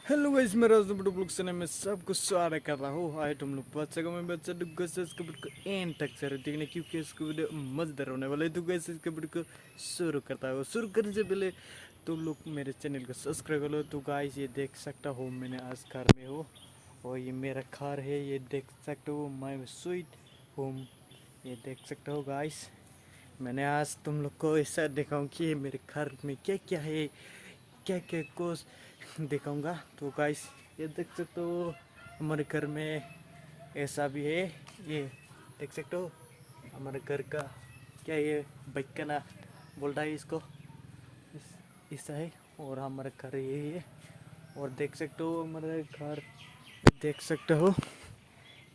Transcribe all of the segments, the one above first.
Hello guys, मेरा blog में सबको स्वागत कर रहा हूँ। हाय तुम लोग बच्चे को मैं बच्चा इसके वीडियो को एंड तक से देखने क्योंकि इसको वीडियो मजेदार होने वाला है। तो गाइस इसके वीडियो को शुरू करता हूँ। शुरू करने से पहले तुम लोग मेरे चैनल को सब्सक्राइब कर लो। तो गाइस ये देख सकता हूँ मैंने आज घर में हूँ और ये मेरा घर है। ये देख सकते हो माय स्वीट होम। ये देख सकते हो गाइस, मैंने आज तुम लोग को ऐसा दिखाऊँ कि मेरे घर में क्या क्या है, क्या क्या कुछ दिखाऊंगा। तो गाइस ये देख सकते हो हमारे घर में ऐसा भी है। ये देख सकते हो हमारे घर का क्या, ये बाइक का ना बोलता है इसको, ऐसा है। और हमारे घर यही है। और देख सकते हो हमारे घर, देख सकते हो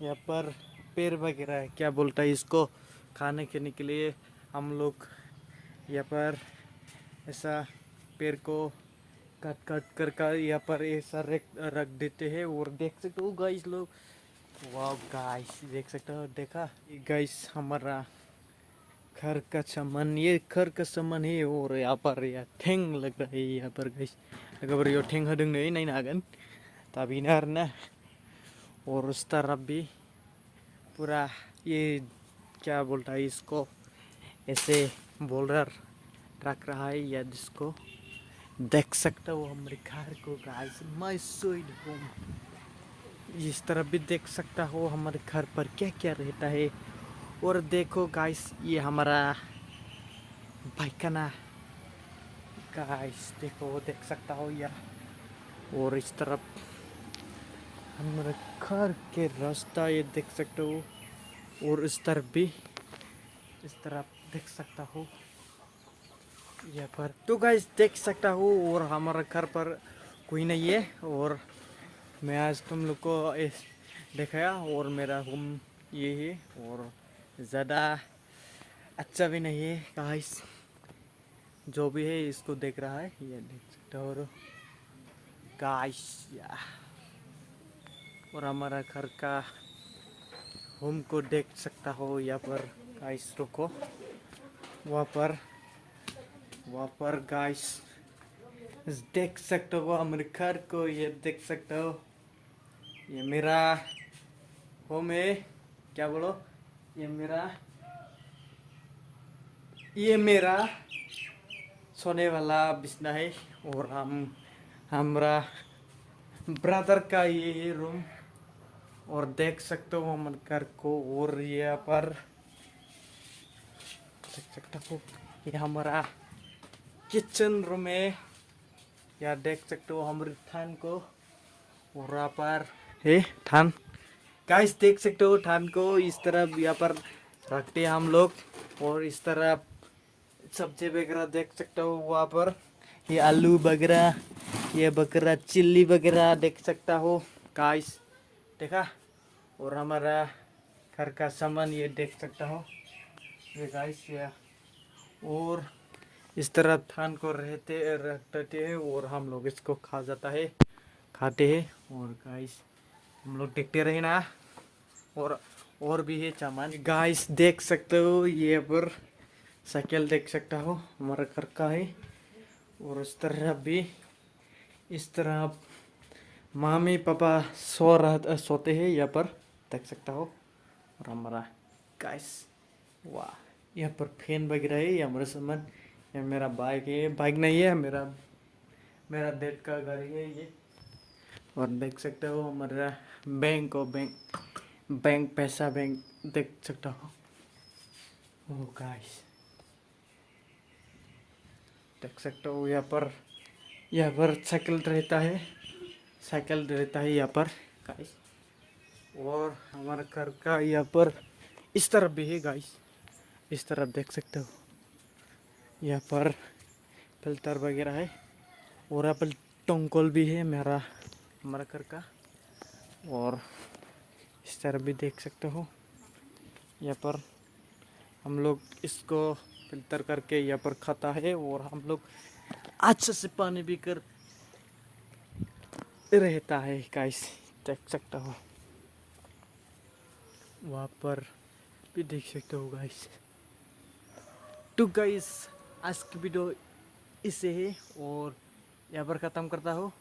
यहाँ पर पेड़ वगैरह है, क्या बोलता है इसको, खाने खाने के लिए हम लोग यहाँ पर ऐसा पेड़ को काट काट कर यहाँ पर ऐसा रख देते हैं। और देख सकते हो गाइस लोग, वाह गाइस देख सकते हो, देखा गाइस हमारा घर का सामान, ये घर का सामान है। और यहाँ पर यह ठेंग लग रहा है यहाँ पर गाइस, अगर यो ठेंग हदों नहीं नहीं नागन तभी ना। और उस तरफ भी पूरा ये क्या बोलता है इसको, ऐसे बोल्डर रख रहा है या जिसको देख सकता हो हमारे घर को गाइस, माय स्वीट होम। इस तरफ भी देख सकता हो हमारे घर पर क्या क्या रहता है। और देखो गाइस ये हमारा बाइकाना गाइस, देखो देख सकता हो यार। और इस तरफ हमारे घर के रास्ता ये देख सकते हो। और इस तरफ भी, इस तरफ देख सकता हो यहाँ पर। तो गाइस देख सकता हूँ और हमारा घर पर कोई नहीं है। और मैं आज तुम लोग को दिखाया। और मेरा होम ये है और ज़्यादा अच्छा भी नहीं है गाइस, जो भी है इसको देख रहा है ये देख सकते हो। और गाइस या और हमारा घर का होम को देख सकता हो यहाँ पर गाइस। रुको वहाँ पर गाइस देख सकते हो हमारे घर को, ये देख सकते हो ये मेरा होम है। क्या बोलो, ये मेरा सोने वाला बिस्ना है। और हमारा ब्रदर का ये रूम। और देख सकते हो हमारे घर को। और यहाँ पर देख सकते हो ये हमारा किचन रूम है। या देख सकते हो हमारे थान को। और यहाँ पर है थान गाइस, देख सकते हो थान को इस तरफ यहाँ पर रखते हैं हम लोग। और इस तरफ सब्जी वगैरह देख सकते हो वहाँ पर, ये आलू वगैरह, ये बकरा चिल्ली वगैरह देख सकता हो गाइस, देखा। और हमारा घर का सामान ये देख सकता हो ये गाइस ये। और इस तरफ थान को रखते हैं और हम लोग इसको खाते हैं। और गाइस हम लोग देखते रहे ना। और भी है सामान गाइस, देख सकते हो ये पर साइकिल देख सकता हो हमारा घर का है। और इस तरह भी, इस तरह मामी पापा सोते हैं यहाँ पर देख सकता हो। और हमारा गाइस वाह, यहाँ पर फैन वगैरह है। ये हमारा सामान, ये मेरा बाइक है, बाइक नहीं है मेरा मेरा डेड का गाड़ी है ये। और देख सकते हो हमारा बैंक पैसा बैंक देख सकता हो। ओ गाइस देख सकते हो यहाँ पर साइकिल रहता है यहाँ पर गाइस। और हमारा घर का यहाँ पर इस तरफ भी है गाइस, इस तरफ देख सकते हो यहाँ पर फिल्टर वगैरह है। और यहाँ पर टोंकल भी है हमारा घर का। और इस तरफ भी देख सकते हो यहाँ पर हम लोग इसको फिल्टर करके यहाँ पर खाता है। और हम लोग अच्छे से पानी पीकर रहता है गाइस, देख सकते हो वहाँ पर भी देख सकते हो गाइस। तो गाइस आज की वीडियो इससे है और यहाँ पर ख़त्म करता हूँ।